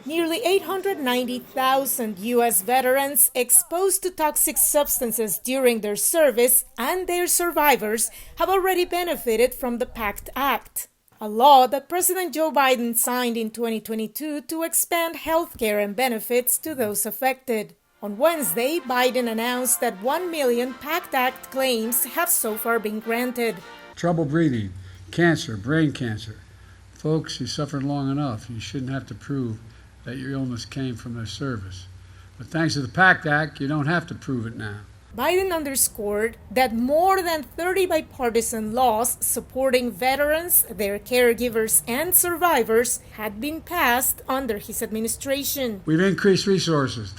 Nearly 890,000 U.S. veterans exposed to toxic substances during their service and their survivors have already benefited from the PACT Act, a law that President Joe Biden signed in 2022 to expand health care and benefits to those affected. On Wednesday, Biden announced that 1 million PACT Act claims have so far been granted. Trouble breathing, cancer, brain cancer. Folks, you suffered long enough. You shouldn't have to prove that your illness came from their service. But thanks to the PACT Act, you don't have to prove it now. Biden underscored that more than 30 bipartisan laws supporting veterans, their caregivers, and survivors had been passed under his administration. We've increased resources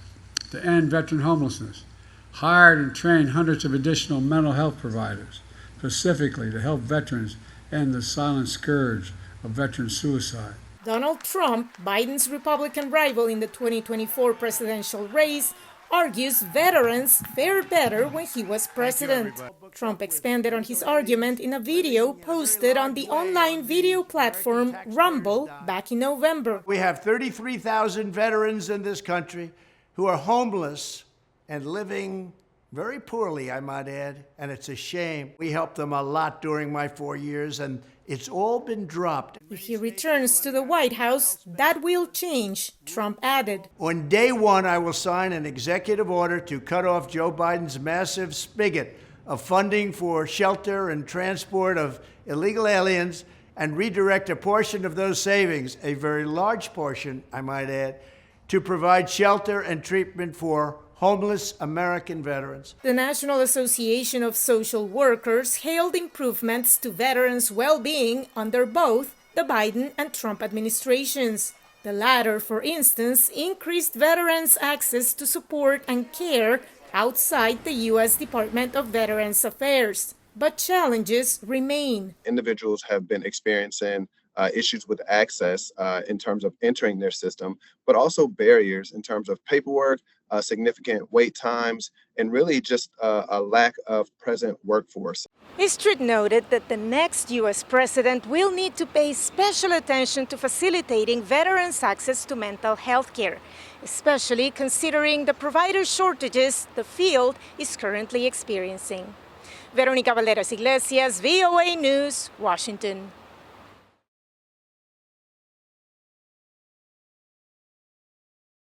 to end veteran homelessness, hired and trained hundreds of additional mental health providers, specifically to help veterans end the silent scourge of veteran suicide. Donald Trump, Biden's Republican rival in the 2024 presidential race, argues veterans fared better when he was president. Trump expanded on his argument in a video posted on the online video platform Rumble back in November. We have 33,000 veterans in this country who are homeless and living very poorly, I might add, and it's a shame. We helped them a lot during my 4 years, and it's all been dropped. If he returns to the White House, that will change, Trump added. On day one, I will sign an executive order to cut off Joe Biden's massive spigot of funding for shelter and transport of illegal aliens and redirect a portion of those savings, a very large portion, I might add, to provide shelter and treatment for homeless American veterans. The National Association of Social Workers hailed improvements to veterans' well-being under both the Biden and Trump administrations. The latter, for instance, increased veterans' access to support and care outside the U.S. Department of Veterans Affairs. But challenges remain. Individuals have been experiencing issues with access in terms of entering their system, but also barriers in terms of paperwork, significant wait times, and really just a lack of present workforce. Istrid noted that the next U.S. president will need to pay special attention to facilitating veterans' access to mental health care, especially considering the provider shortages the field is currently experiencing. Veronica, Balderas, Iglesias, VOA News, Washington.